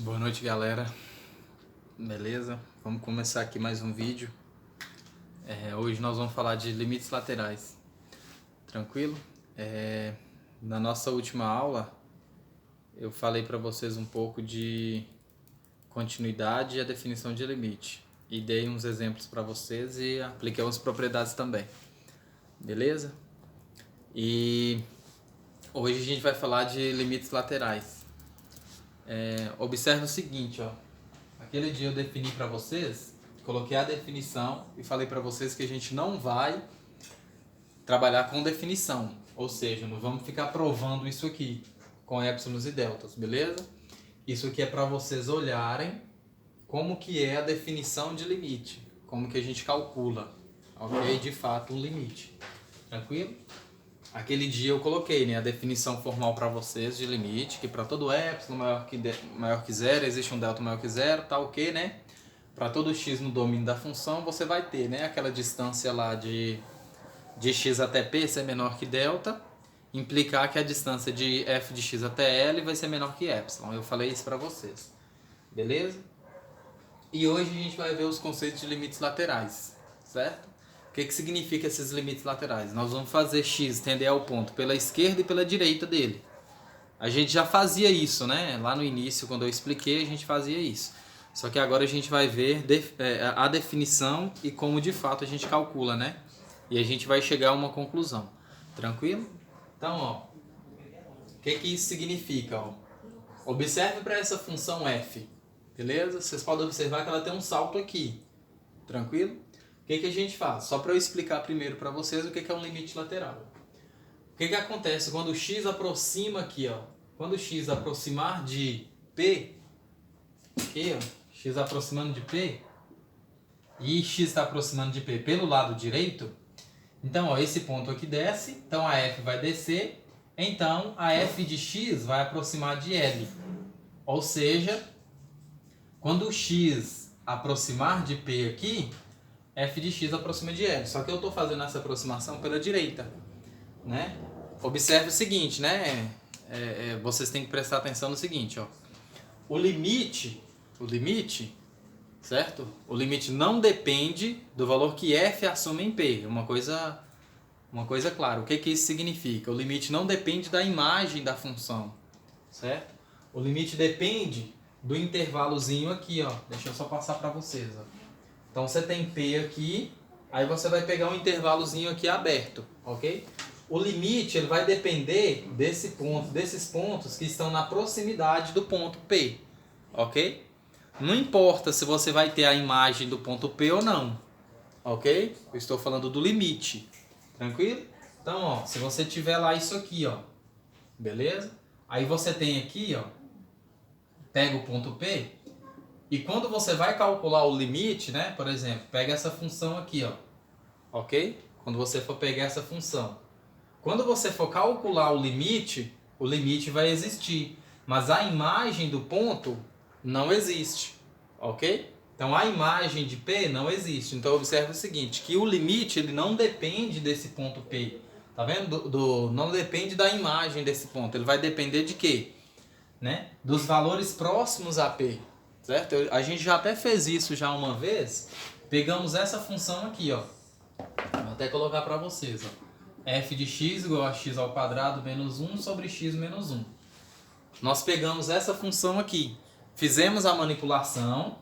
Boa noite, galera. Beleza? Vamos começar aqui mais um vídeo. Hoje nós vamos falar de limites laterais. Tranquilo? Na nossa última aula, eu falei para vocês um pouco de continuidade e a definição de limite. E dei uns exemplos para vocês e apliquei umas propriedades também. Beleza? E hoje a gente vai falar de limites laterais. Observe o seguinte, ó. Aquele dia eu defini para vocês, coloquei a definição e falei para vocês que a gente não vai trabalhar com definição, ou seja, não vamos ficar provando isso aqui com épsilons e deltas, beleza? Isso aqui é para vocês olharem como que é a definição de limite, como que a gente calcula, ok? De fato, um limite, tranquilo? Aquele dia eu coloquei, né, a definição formal para vocês de limite, que para todo epsilon maior que zero, existe um delta maior que zero, tá ok, né? Para todo x no domínio da função, você vai ter, né, aquela distância lá de x até p ser menor que delta, implicar que a distância de f de x até L vai ser menor que epsilon. Eu falei isso para vocês, beleza? E hoje a gente vai ver os conceitos de limites laterais, certo? O que significa esses limites laterais? Nós vamos fazer x tender ao ponto pela esquerda e pela direita dele. A gente já fazia isso, né? Lá no início, quando eu expliquei, a gente fazia isso. Só que agora a gente vai ver a definição e como de fato a gente calcula, né? E a gente vai chegar a uma conclusão. Tranquilo? Então, ó, o que isso significa? Ó? Observe para essa função f, beleza? Vocês podem observar que ela tem um salto aqui. Tranquilo? O que a gente faz? Só para eu explicar primeiro para vocês o que é um limite lateral. O que acontece quando o x aproxima aqui, ó? Quando o x aproximar de P, aqui, ó, x aproximando de P, e x está aproximando de P pelo lado direito, então, ó, esse ponto aqui desce, então a f vai descer, então a f de x vai aproximar de L. Ou seja, quando o x aproximar de P aqui, f de x aproxima de L. Só que eu estou fazendo essa aproximação pela direita, né? Observe o seguinte, né? Vocês têm que prestar atenção no seguinte, ó. O limite, certo? O limite não depende do valor que f assume em P. Uma coisa clara. O que isso significa? O limite não depende da imagem da função, certo? O limite depende do intervalozinho aqui, ó. Deixa eu só passar para vocês, ó. Então você tem P aqui, aí você vai pegar um intervalozinho aqui aberto, ok? O limite ele vai depender desses pontos que estão na proximidade do ponto P, ok? Não importa se você vai ter a imagem do ponto P ou não, ok? Eu estou falando do limite, tranquilo? Então, ó, se você tiver lá isso aqui, ó, beleza? Aí você tem aqui, ó, pega o ponto P. E quando você vai calcular o limite, né? Por exemplo, pega essa função aqui, ó. Ok? Quando você for pegar essa função. Quando você for calcular o limite vai existir. Mas a imagem do ponto não existe. Ok? Então a imagem de P não existe. Então observe o seguinte, que o limite ele não depende desse ponto P. Tá vendo? Não depende da imagem desse ponto. Ele vai depender de quê? Né? Dos valores próximos a P. Certo? A gente já até fez isso já uma vez. Pegamos essa função aqui, ó. Vou até colocar para vocês, ó. F de x igual a x ao quadrado menos 1 sobre x menos 1. Nós pegamos essa função aqui. Fizemos a manipulação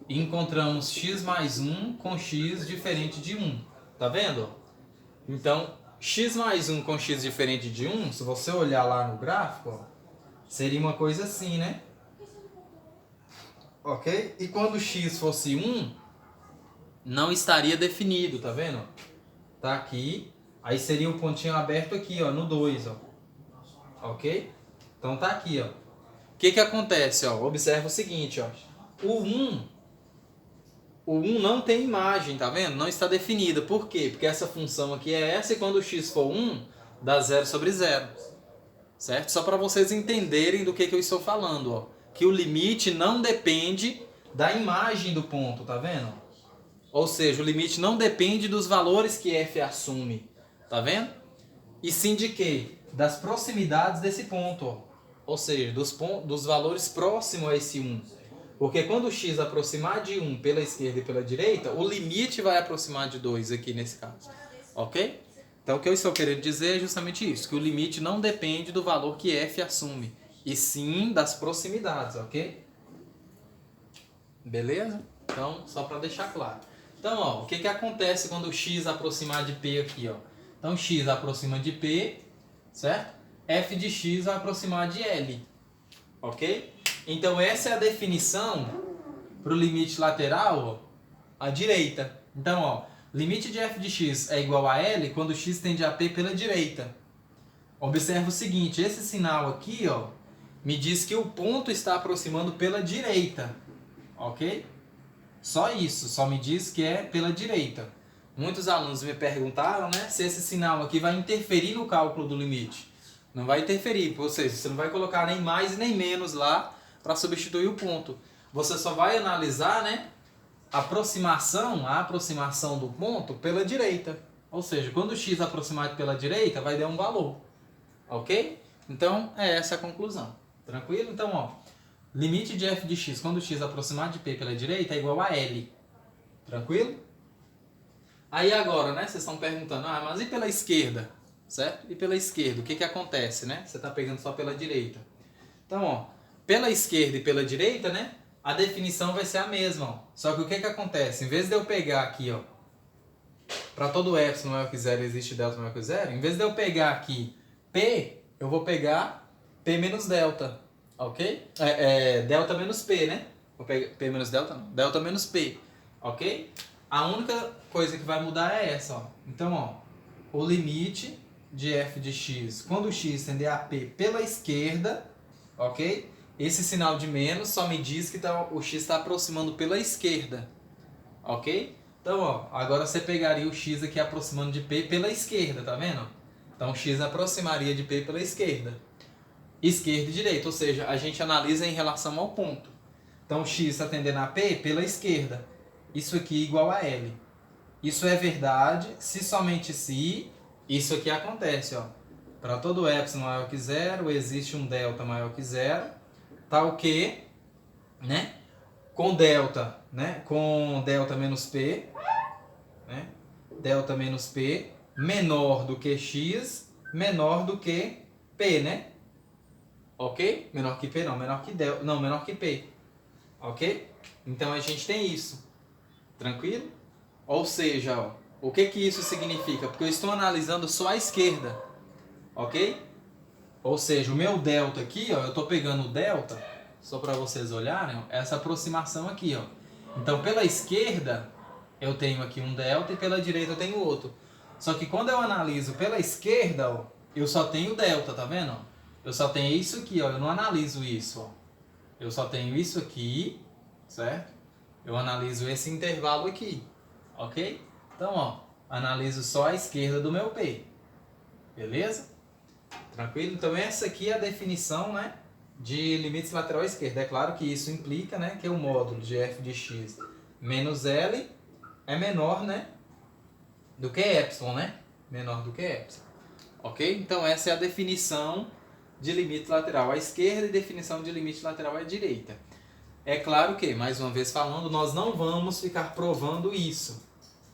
e encontramos x mais 1 com x diferente de 1. Tá vendo? Então, x mais 1 com x diferente de 1, se você olhar lá no gráfico, ó, seria uma coisa assim, né? Ok? E quando x fosse 1, não estaria definido, tá vendo? Tá aqui. Aí seria um pontinho aberto aqui, ó, no 2, ó. Ok? Então tá aqui, ó. O que acontece, ó? Observa o seguinte, ó. O 1 não tem imagem, tá vendo? Não está definida. Por quê? Porque essa função aqui é essa e quando o x for 1, dá 0 sobre 0. Certo? Só para vocês entenderem do que eu estou falando, ó. Que o limite não depende da imagem do ponto, tá vendo? Ou seja, o limite não depende dos valores que f assume, tá vendo? E sim de quê? Das proximidades desse ponto, ó. ou seja, dos valores próximos a esse 1. Porque quando o x aproximar de 1 pela esquerda e pela direita, o limite vai aproximar de 2 aqui nesse caso. Ok? Então o que eu estou querendo dizer é justamente isso, que o limite não depende do valor que f assume, e sim das proximidades, ok? Beleza? Então, só para deixar claro. Então, ó, o que acontece quando o x aproximar de p aqui, ó? Então, x aproxima de p, certo? F de x vai aproximar de L, ok? Então, essa é a definição para o limite lateral, ó, à direita. Então, ó, limite de f de x é igual a L quando x tende a p pela direita. Observa o seguinte, esse sinal aqui, ó, me diz que o ponto está aproximando pela direita, ok? Só isso, só me diz que é pela direita. Muitos alunos me perguntaram, né, se esse sinal aqui vai interferir no cálculo do limite. Não vai interferir, ou seja, você não vai colocar nem mais nem menos lá para substituir o ponto. Você só vai analisar, né, a aproximação do ponto pela direita. Ou seja, quando o x aproximar pela direita, vai dar um valor. Ok? Então, é essa a conclusão. Tranquilo? Então, ó, limite de f de x quando o x aproximar de p pela direita é igual a L. Tranquilo? Aí agora, né, vocês estão perguntando, ah, mas e pela esquerda? Certo? E pela esquerda, o que acontece, né? Você está pegando só pela direita. Então, ó, pela esquerda e pela direita, né, a definição vai ser a mesma, ó. Só que o que acontece? Em vez de eu pegar aqui, ó, para todo epsilon maior que zero existe delta maior que zero, em vez de eu pegar aqui P, eu vou pegar P menos delta, ok? Delta menos P, né? Vou pegar P menos delta, não. Delta menos P, ok? A única coisa que vai mudar é essa, ó. Então, ó, o limite de f de x, quando o x tender a P pela esquerda, ok? Esse sinal de menos só me diz que o x está aproximando pela esquerda, ok? Então, ó, agora você pegaria o x aqui aproximando de P pela esquerda, tá vendo? Então, x aproximaria de P pela esquerda. Esquerda e direita, ou seja, a gente analisa em relação ao ponto. Então, x está tendendo a P pela esquerda. Isso aqui é igual a L. Isso é verdade se somente se isso aqui acontece, ó. Para todo epsilon maior que zero, existe um delta maior que zero, tal que, né, com delta menos P, né, delta menos P, menor do que x, menor do que P, né? Ok? Menor que P não, menor que P. Ok? Então a gente tem isso. Tranquilo? Ou seja, ó, o que isso significa? Porque eu estou analisando só a esquerda. Ok? Ou seja, o meu delta aqui, ó, eu estou pegando o delta, só para vocês olharem, ó, essa aproximação aqui, ó. Então pela esquerda eu tenho aqui um delta e pela direita eu tenho outro. Só que quando eu analiso pela esquerda, ó, eu só tenho delta, tá vendo? Eu só tenho isso aqui, ó, eu não analiso isso, ó. Eu só tenho isso aqui, certo? Eu analiso esse intervalo aqui, ok? Então, ó, analiso só a esquerda do meu P, beleza? Tranquilo? Então essa aqui é a definição, né, de limites lateral à esquerda. É claro que isso implica, né, que o módulo de f de x menos L é menor, né, do que epsilon, né? Menor do que epsilon. Ok? Então essa é a definição de limite lateral à esquerda e definição de limite lateral à direita. É claro que, mais uma vez falando, nós não vamos ficar provando isso.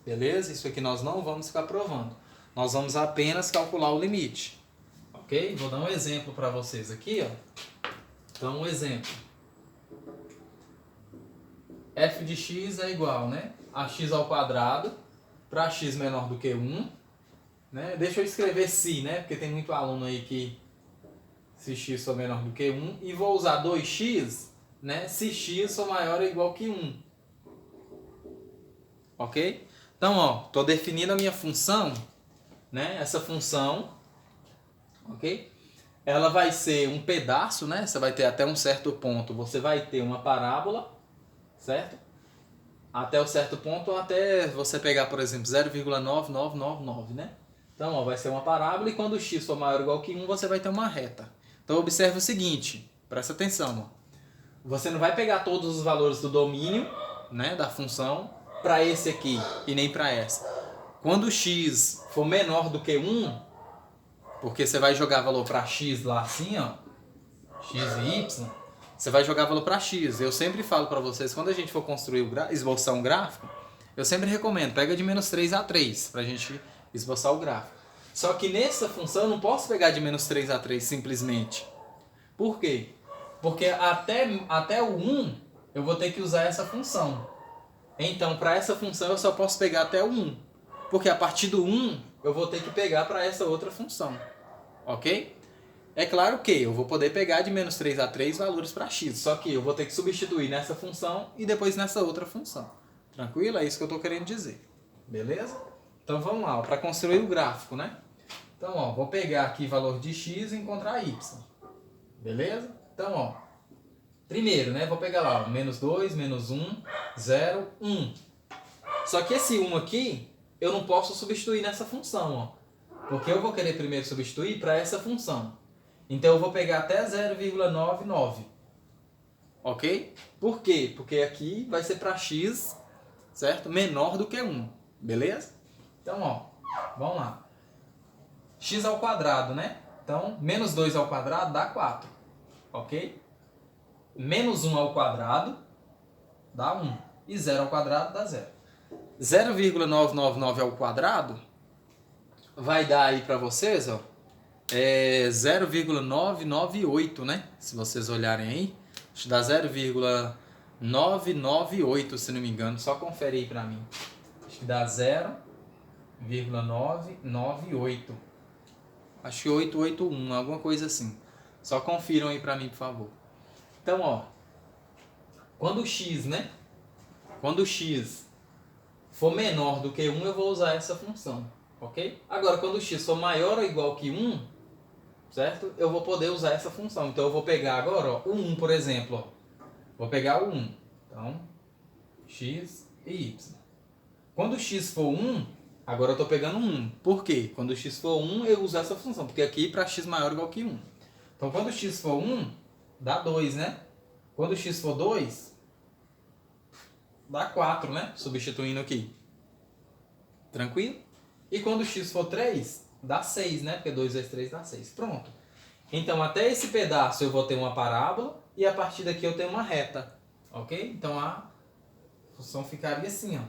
Beleza? Isso aqui nós não vamos ficar provando. Nós vamos apenas calcular o limite. Ok? Vou dar um exemplo para vocês aqui, ó. Então, um exemplo. F de x é igual, né, a x ao quadrado para x menor do que 1. Né? Deixa eu escrever se, né? Porque tem muito aluno aí que se x for menor do que 1. E vou usar 2x, né, se x for maior ou igual que 1. Ok? Então, ó, estou definindo a minha função, né? Essa função, ok? Ela vai ser um pedaço, né? Você vai ter até um certo ponto, você vai ter uma parábola, certo? Até um certo ponto, até você pegar, por exemplo, 0,9999, né? Então, ó, vai ser uma parábola e quando x for maior ou igual que 1, você vai ter uma reta. Então, observe o seguinte, presta atenção, ó. Você não vai pegar todos os valores do domínio, né, da função, para esse aqui e nem para essa. Quando x for menor do que 1, porque você vai jogar valor para x lá assim, ó, x e y, você vai jogar valor para x. Eu sempre falo para vocês, quando a gente for construir esboçar um gráfico, eu sempre recomendo, pega de menos 3 a 3 para a gente esboçar o gráfico. Só que nessa função eu não posso pegar de menos 3 a 3 simplesmente. Por quê? Porque até o 1 eu vou ter que usar essa função. Então, para essa função eu só posso pegar até o 1. Porque a partir do 1 eu vou ter que pegar para essa outra função. Ok? É claro que eu vou poder pegar de menos 3 a 3 valores para x. Só que eu vou ter que substituir nessa função e depois nessa outra função. Tranquilo? É isso que eu estou querendo dizer. Beleza? Então vamos lá, para construir o gráfico, né? Então, ó, vou pegar aqui valor de x e encontrar y. Beleza? Então, ó, primeiro, né, vou pegar lá, menos 2, menos 1, 0, 1. Só que esse 1 aqui, eu não posso substituir nessa função, ó. Porque eu vou querer primeiro substituir para essa função. Então, eu vou pegar até 0,99. Ok? Por quê? Porque aqui vai ser para x, certo? Menor do que 1. Beleza? Então, ó, vamos lá. X ao quadrado, né? Então, menos 2 ao quadrado dá 4. Ok? Menos 1 ao quadrado dá 1. E 0 ao quadrado dá 0. 0,999 ao quadrado vai dar aí para vocês, ó, 0,998, né? Se vocês olharem aí, acho que dá 0,998, se não me engano. Só confere aí para mim. Acho que dá 0,998. Acho que 881, alguma coisa assim. Só confiram aí para mim, por favor. Então, ó, quando o x, né? Quando o x for menor do que 1, eu vou usar essa função, ok? Agora, quando o x for maior ou igual que 1, certo? Eu vou poder usar essa função. Então, eu vou pegar agora, ó, o 1, por exemplo, ó. Vou pegar o 1. Então, x e y. Quando o x for 1, agora eu estou pegando 1. Por quê? Quando o x for 1, eu uso essa função. Porque aqui para x maior ou igual que 1. Então, quando o x for 1, dá 2, né? Quando o x for 2, dá 4, né? Substituindo aqui. Tranquilo? E quando o x for 3, dá 6, né? Porque 2 vezes 3 dá 6. Pronto. Então, até esse pedaço eu vou ter uma parábola e a partir daqui eu tenho uma reta. Ok? Então, a função ficaria assim, ó.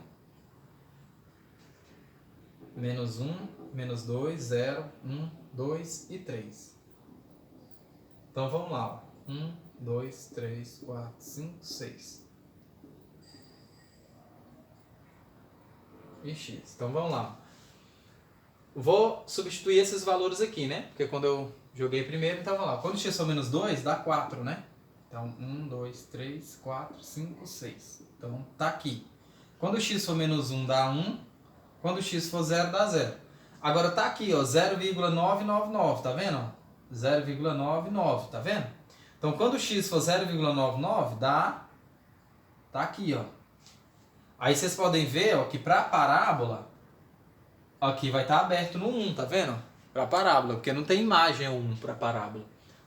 Menos 1, menos 2, 0, 1, 2 e 3. Então, vamos lá. 1, 2, 3, 4, 5, 6. E x. Então, vamos lá. Vou substituir esses valores aqui, né? Porque quando eu joguei primeiro, então vamos lá. Quando x for menos 2, dá 4, né? Então, 1, 2, 3, 4, 5, 6. Então, tá aqui. Quando x for menos 1, dá 1. Quando x for 0, dá 0. Agora tá aqui, ó, 0,999, tá vendo? 0,99, tá vendo? Então, quando x for 0,99, dá... Tá aqui, ó. Aí vocês podem ver, ó, que pra parábola, aqui vai estar aberto no 1, tá vendo? Pra parábola, porque não tem imagem 1 pra parábola.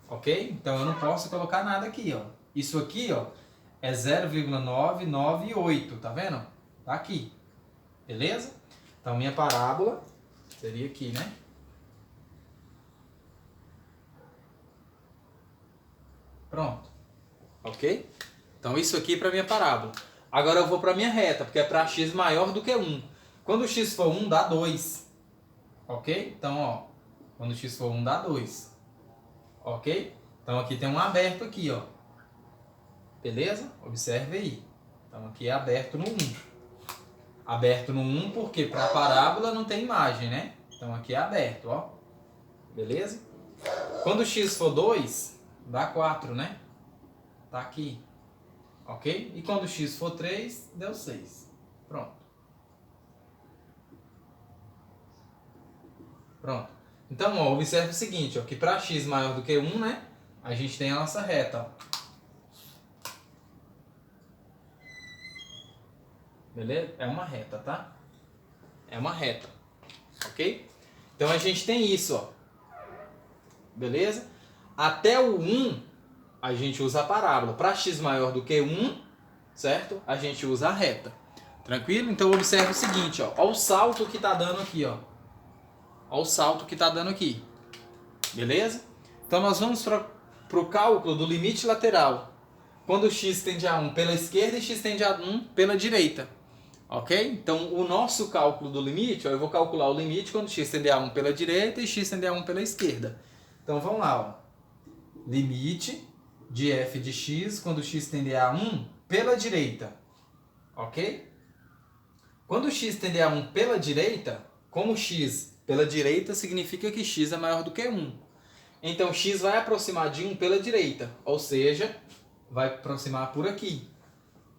Ok? Então, eu não posso colocar nada aqui, ó. Isso aqui, ó, é 0,998, tá vendo? Tá aqui. Beleza? Então, minha parábola seria aqui, né? Pronto. Ok? Então, isso aqui para minha parábola. Agora eu vou para minha reta, porque é para x maior do que 1. Quando o x for 1, dá 2. Ok? Então, ó, quando o x for 1, dá 2. Ok? Então, aqui tem um aberto aqui, ó. Beleza? Observe aí. Então, aqui é aberto no 1. Aberto no 1 porque para a parábola não tem imagem, né? Então, aqui é aberto, ó. Beleza? Quando o x for 2, dá 4, né? Tá aqui. Ok? E quando o x for 3, deu 6. Pronto. Pronto. Então, ó, observe o seguinte, ó, que para x maior do que 1, né? A gente tem a nossa reta, ó. Beleza? É uma reta, tá? É uma reta. Ok? Então, a gente tem isso, ó. Beleza? Até o 1, a gente usa a parábola. Para x maior do que 1, certo? A gente usa a reta. Tranquilo? Então, observe o seguinte, ó. Olha o salto que tá dando aqui, ó. Olha o salto que tá dando aqui. Beleza? Então, nós vamos para para o cálculo do limite lateral, quando x tende a 1 pela esquerda e x tende a 1 pela direita. Ok? Então, o nosso cálculo do limite, ó, eu vou calcular o limite quando x tender a 1 pela direita e x tender a 1 pela esquerda. Então, vamos lá. Ó. Limite de f de x quando x tender a 1 pela direita. Ok? Quando x tender a 1 pela direita, como x pela direita significa que x é maior do que 1. Então, x vai aproximar de 1 pela direita, ou seja, vai aproximar por aqui.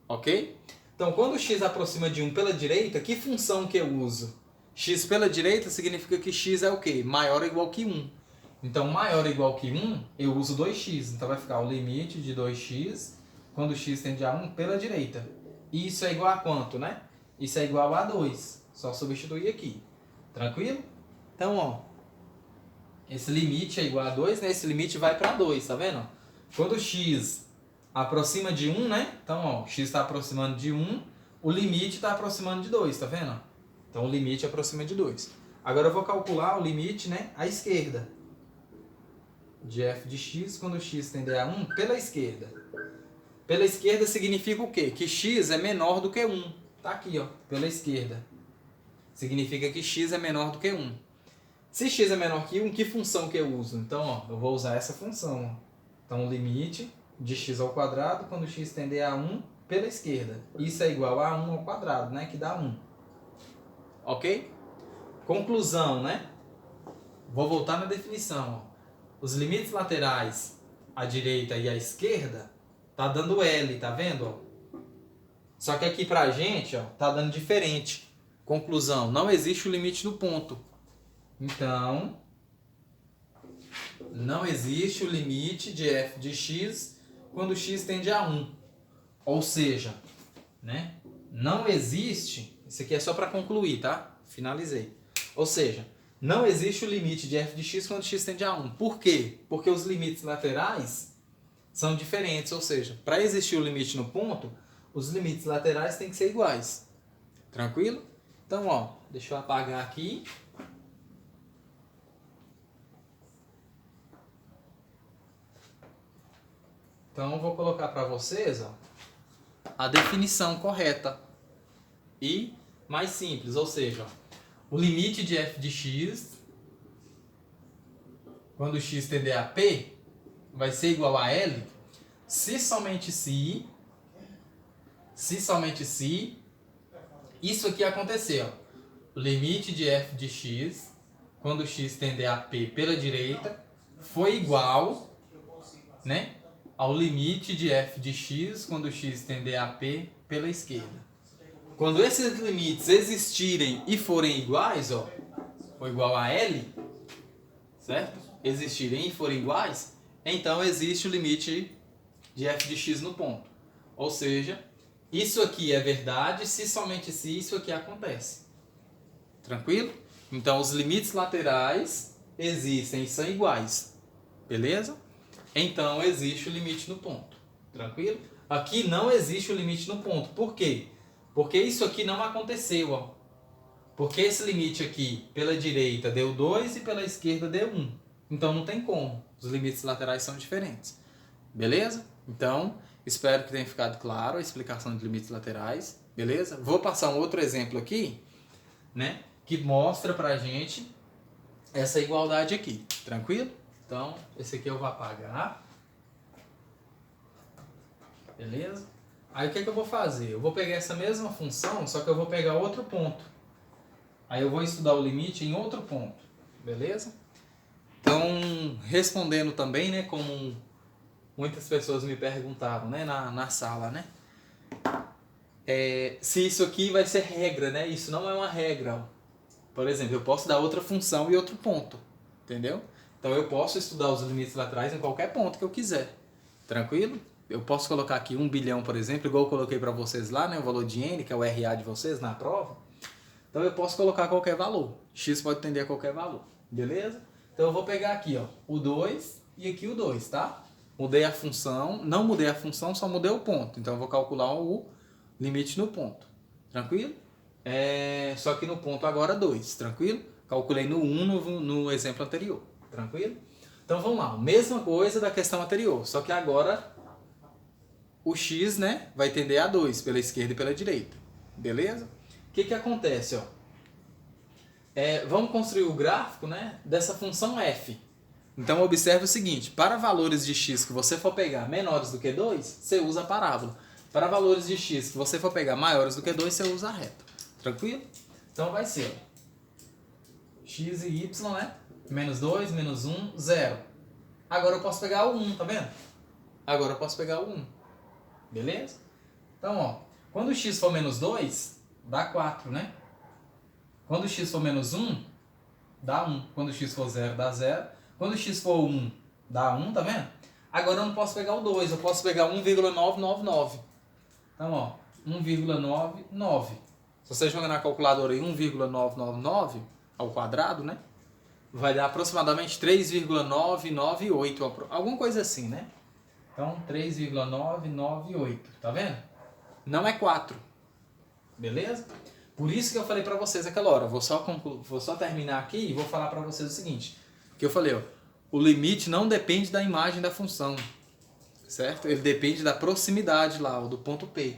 Ok? Então, quando x aproxima de 1 pela direita, que função que eu uso? X pela direita significa que x é o quê? Maior ou igual que 1. Então, maior ou igual que 1, eu uso 2x. Então, vai ficar o limite de 2x quando x tende a 1 pela direita. E isso é igual a quanto, né? Isso é igual a 2. Só substituir aqui. Tranquilo? Então, ó, esse limite é igual a 2, né? Esse limite vai para 2, tá vendo? Quando x aproxima de 1, né? Então, ó, x está aproximando de 1, o limite está aproximando de 2, tá vendo? Então, o limite aproxima de 2. Agora, eu vou calcular o limite, né, à esquerda. De f de x quando x tender a 1 pela esquerda. Pela esquerda significa o quê? Que x é menor do que 1. Tá aqui, ó, pela esquerda. Significa que x é menor do que 1. Se x é menor que 1, que função que eu uso? Então, ó, eu vou usar essa função. Ó. Então, o limite de x ao quadrado quando x tender a 1 pela esquerda. Isso é igual a 1 ao quadrado, né? Que dá 1. Ok? Conclusão, né? Vou voltar na definição. Ó. Os limites laterais à direita e à esquerda tá dando L, tá vendo? Ó? Só que aqui pra gente, ó, tá dando diferente. Conclusão, não existe o limite no ponto. Então, não existe o limite de f de x quando x tende a 1. Ou seja, né? Não existe... Isso aqui é só para concluir, tá? Finalizei. Ou seja, não existe o limite de f de x quando x tende a 1. Por quê? Porque os limites laterais são diferentes. Ou seja, para existir o limite no ponto, os limites laterais têm que ser iguais. Tranquilo? Então, ó, deixa eu apagar aqui. Então, eu vou colocar para vocês, ó, a definição correta e mais simples, ou seja, ó, o limite de f de x, quando x tender a p, vai ser igual a L, se somente se, isso aqui acontecer, ó, o limite de f de x, quando x tender a p pela direita, foi igual, né, ao limite de f de x quando x tender a p pela esquerda. Quando esses limites existirem e forem iguais, ó, ou igual a L, certo? Existirem e forem iguais, então existe o limite de f de x no ponto. Ou seja, isso aqui é verdade se somente se isso aqui acontece. Tranquilo? Então os limites laterais existem e são iguais. Beleza? Então existe o limite no ponto. Tranquilo? Aqui não existe o limite no ponto. Por quê? Porque isso aqui não aconteceu. Ó. Porque esse limite aqui pela direita deu 2 e pela esquerda deu 1. Então não tem como. Os limites laterais são diferentes. Beleza? Então, espero que tenha ficado claro a explicação de limites laterais. Beleza? Vou passar um outro exemplo aqui, né? Que mostra pra gente essa igualdade aqui. Tranquilo? Então, esse aqui eu vou apagar. Beleza? Aí o que eu vou fazer? Eu vou pegar essa mesma função, só que eu vou pegar outro ponto. Aí eu vou estudar o limite em outro ponto. Beleza? Então, respondendo também, né, como muitas pessoas me perguntavam, né, na sala, né? Se isso aqui vai ser regra, né? Isso não é uma regra. Ó. Por exemplo, eu posso dar outra função e outro ponto. Entendeu? Então eu posso estudar os limites laterais em qualquer ponto que eu quiser. Tranquilo? Eu posso colocar aqui 1 bilhão, por exemplo, igual eu coloquei para vocês lá, né? O valor de N, que é o RA de vocês na prova. Então eu posso colocar qualquer valor. X pode tender a qualquer valor. Beleza? Então eu vou pegar aqui, ó, o 2 e aqui o 2, tá? Mudei a função, não mudei a função, só mudei o ponto. Então eu vou calcular o limite no ponto. Tranquilo? Só que no ponto agora 2, tranquilo? Calculei no 1 no exemplo anterior. Tranquilo? Então vamos lá, mesma coisa da questão anterior, só que agora o x, né, vai tender a 2 pela esquerda e pela direita. Beleza? O que acontece? Ó? Vamos construir o gráfico, né, dessa função f. Então observe o seguinte, para valores de x que você for pegar menores do que 2, você usa a parábola. Para valores de x que você for pegar maiores do que 2, você usa a reta. Tranquilo? Então vai ser ó, x e y, né? Menos 2, menos 1, 0. Agora eu posso pegar o 1, tá vendo? Agora eu posso pegar o 1. Beleza? Então, ó, quando o x for menos 2, dá 4, né? Quando o x for menos 1, dá 1. Quando o x for 0, dá 0. Quando o x for 1, dá 1, tá vendo? Agora eu não posso pegar o 2, eu posso pegar 1,999. Então, ó, 1,99. Se você jogar na calculadora aí 1,999 ao quadrado, né? Vai dar aproximadamente 3,998, alguma coisa assim, né? Então, 3,998, tá vendo? Não é 4, beleza? Por isso que eu falei pra vocês aquela hora, vou só terminar aqui e vou falar pra vocês o seguinte, que eu falei, ó, o limite não depende da imagem da função, certo? Ele depende da proximidade lá, do ponto P.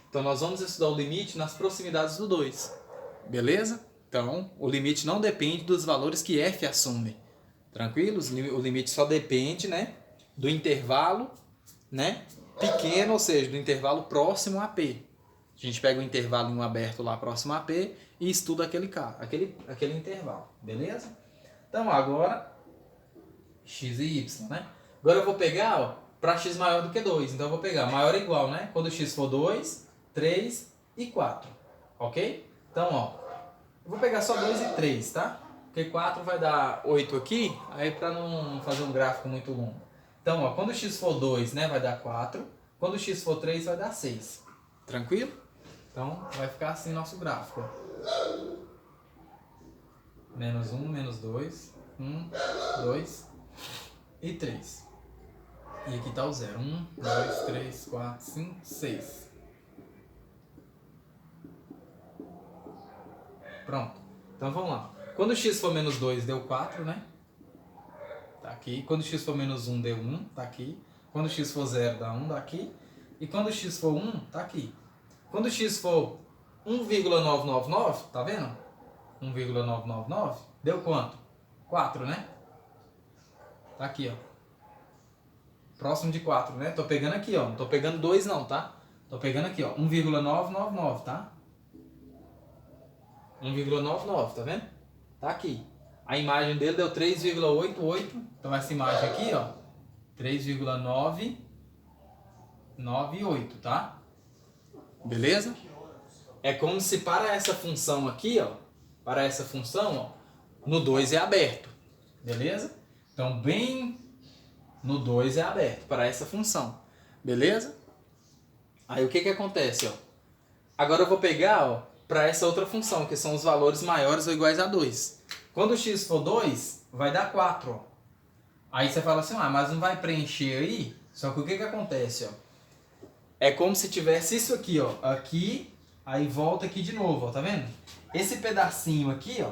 Então, nós vamos estudar o limite nas proximidades do 2, beleza? Então, o limite não depende dos valores que f assume, tranquilo? O limite só depende, né, do intervalo, né, pequeno, ou seja, do intervalo próximo a P. A gente pega o intervalo em um aberto lá próximo a P e estuda aquele intervalo, beleza? Então, agora, x e y, né? Agora eu vou pegar, ó, para x maior do que 2. Então, eu vou pegar maior ou igual, né? Quando x for 2, 3 e 4, ok? Então, ó, eu vou pegar só 2 e 3, tá? Porque 4 vai dar 8 aqui, aí para não fazer um gráfico muito longo. Então, ó, quando o x for 2, né, vai dar 4. Quando o x for 3, vai dar 6. Tranquilo? Então, vai ficar assim nosso gráfico. Ó. Menos 1, menos 2, 1, 2 e 3. E aqui está o 0. 1, 2, 3, 4, 5, 6. Pronto. Então vamos lá. Quando o x for menos 2, deu 4, né? Tá aqui. Quando o x for menos 1, deu 1, tá aqui. Quando o x for 0, dá 1, dá aqui. E quando o x for 1, tá aqui. Quando o x for 1,999, tá vendo? 1,999, deu quanto? 4, né? Tá aqui, ó. Próximo de 4, né? Tô pegando aqui, ó. Não tô pegando 2 não, tá? Tô pegando aqui, ó. 1,999, tá? 1,99, tá vendo? Tá aqui. A imagem dele deu 3,88. Então essa imagem aqui, ó, 3,998, tá? Beleza? É como se para essa função aqui, ó, para essa função, ó, no 2 é aberto. Beleza? Então bem no 2 é aberto para essa função. Beleza? Aí o que acontece, ó? Agora eu vou pegar, ó, para essa outra função, que são os valores maiores ou iguais a 2. Quando o x for 2, vai dar 4. Ó. Aí você fala assim, mas não vai preencher aí? Só que o que acontece? Ó? É como se tivesse isso aqui, ó, aqui, aí volta aqui de novo, ó, tá vendo? Esse pedacinho aqui, ó,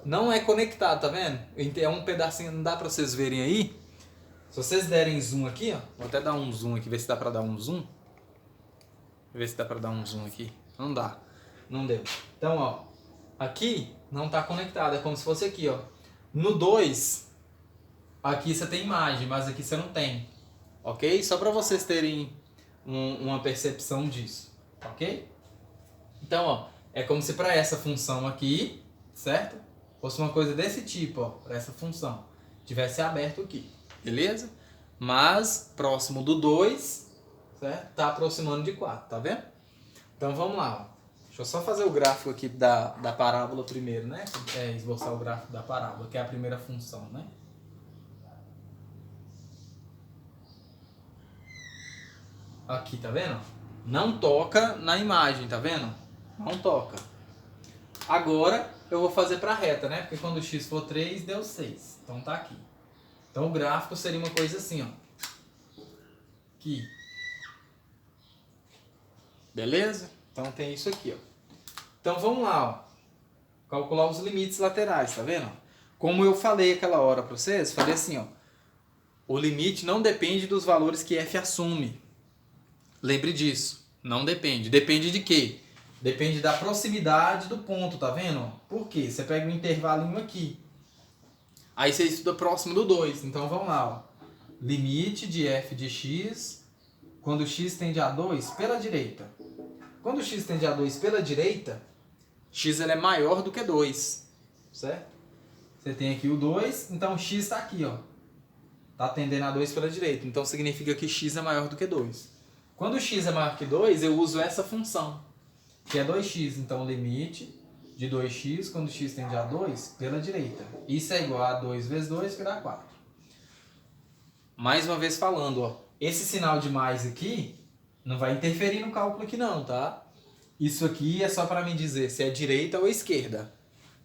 não é conectado, tá vendo? É um pedacinho, não dá para vocês verem aí? Se vocês derem zoom aqui, ó, vou até dar um zoom aqui, ver se dá para dar um zoom. Ver se dá pra dar um zoom aqui. Não dá. Não deu. Então, ó. Aqui não tá conectado. É como se fosse aqui, ó. No 2, aqui você tem imagem, mas aqui você não tem. Ok? Só pra vocês terem uma percepção disso. Ok? Então, ó. É como se pra essa função aqui, certo? Fosse uma coisa desse tipo, ó. Pra essa função. Tivesse aberto aqui. Beleza? Mas, próximo do 2... certo? Tá aproximando de 4, tá vendo? Então vamos lá. Ó. Deixa eu só fazer o gráfico aqui da parábola primeiro, né? Esboçar o gráfico da parábola, que é a primeira função, né? Aqui, tá vendo? Não toca na imagem, tá vendo? Não toca. Agora eu vou fazer para reta, né? Porque quando o x for 3, deu 6. Então tá aqui. Então o gráfico seria uma coisa assim, ó. Aqui. Beleza? Então tem isso aqui, ó. Então vamos lá, ó. Calcular os limites laterais, tá vendo? Como eu falei aquela hora para vocês, falei assim, ó, o limite não depende dos valores que f assume. Lembre disso, não depende. Depende de quê? Depende da proximidade do ponto, tá vendo? Por quê? Você pega um intervalinho aqui. Aí você estuda próximo do 2. Então vamos lá, ó. Limite de f de x quando x tende a 2 pela direita. Quando x tende a 2 pela direita, x ele é maior do que 2, certo? Você tem aqui o 2, então x está aqui, ó. Está tendendo a 2 pela direita, então significa que x é maior do que 2. Quando x é maior que 2, eu uso essa função, que é 2x. Então, limite de 2x quando x tende a 2 pela direita. Isso é igual a 2 vezes 2, que dá 4. Mais uma vez falando, ó, esse sinal de mais aqui não vai interferir no cálculo aqui não, tá? Isso aqui é só para me dizer se é direita ou esquerda.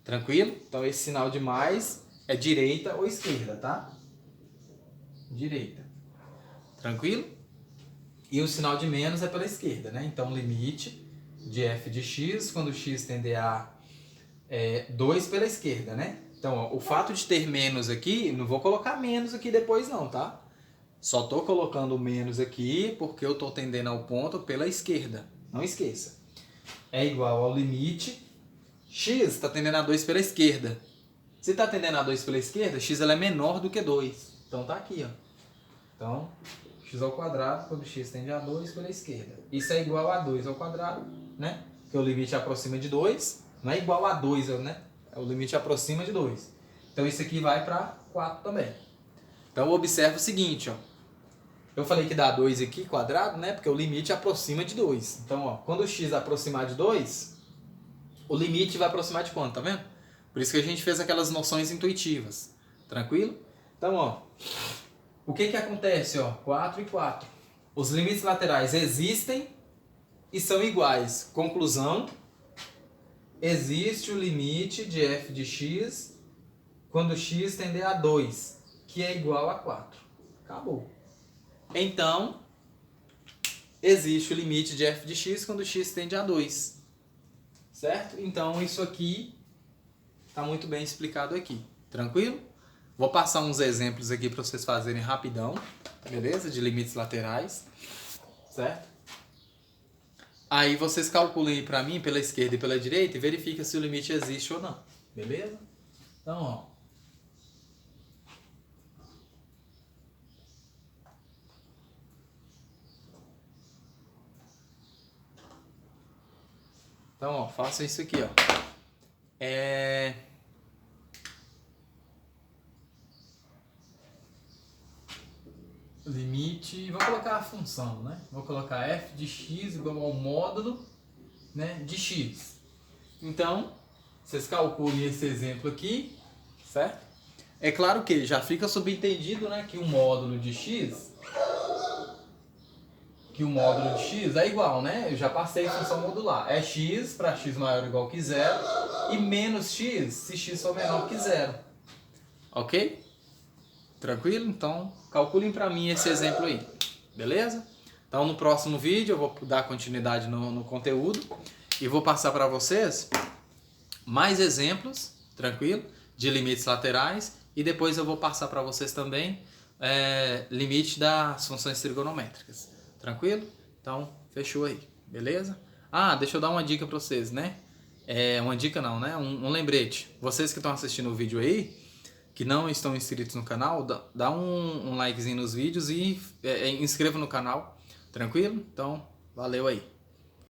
Tranquilo? Então esse sinal de mais é direita ou esquerda, tá? Direita. Tranquilo? E o sinal de menos é pela esquerda, né? Então limite de f de x quando x tender a 2 pela esquerda, né? Então, ó, o fato de ter menos aqui, não vou colocar menos aqui depois não, tá? Só tô colocando menos aqui porque eu tô tendendo ao ponto pela esquerda. Não esqueça. É igual ao limite, x está tendendo a 2 pela esquerda. Se está tendendo a 2 pela esquerda, x ela é menor do que 2. Então tá aqui, ó. Então, x ao quadrado quando x tende a 2 pela esquerda. Isso é igual a 2 ao quadrado, né? Porque o limite aproxima de 2. Não é igual a 2, né? O limite aproxima de 2. Então isso aqui vai para 4 também. Então observa o seguinte, ó. Eu falei que dá 2 aqui, quadrado, né? Porque o limite aproxima de 2. Então, ó, quando o x aproximar de 2, o limite vai aproximar de quanto, tá vendo? Por isso que a gente fez aquelas noções intuitivas. Tranquilo? Então, ó, o que que acontece, ó? 4 e 4. Os limites laterais existem e são iguais. Conclusão: existe o limite de f de x quando x tender a 2, que é igual a 4. Acabou. Então, existe o limite de f de x quando x tende a 2. Certo? Então, isso aqui está muito bem explicado aqui. Tranquilo? Vou passar uns exemplos aqui para vocês fazerem rapidão. Beleza? De limites laterais. Certo? Aí vocês calculem para mim pela esquerda e pela direita e verifiquem se o limite existe ou não. Beleza? Então, ó. Então, ó, faça isso aqui, ó. Limite, vou colocar a função, né? Vou colocar f de x igual ao módulo, né, de x. Então, vocês calculem esse exemplo aqui, certo? É claro que já fica subentendido, né, que o módulo de x é igual, né? Eu já passei a função modular. É x para x maior ou igual que zero e menos x se x for menor que zero. Ok? Tranquilo? Então, calculem para mim esse exemplo aí. Beleza? Então, no próximo vídeo eu vou dar continuidade no conteúdo e vou passar para vocês mais exemplos, tranquilo? De limites laterais e depois eu vou passar para vocês também limite das funções trigonométricas. Tranquilo? Então, fechou aí. Beleza? Ah, deixa eu dar uma dica para vocês, né? Uma dica não, né? Um lembrete. Vocês que estão assistindo o vídeo aí, que não estão inscritos no canal, dá um likezinho nos vídeos e inscreva no canal. Tranquilo? Então, valeu aí.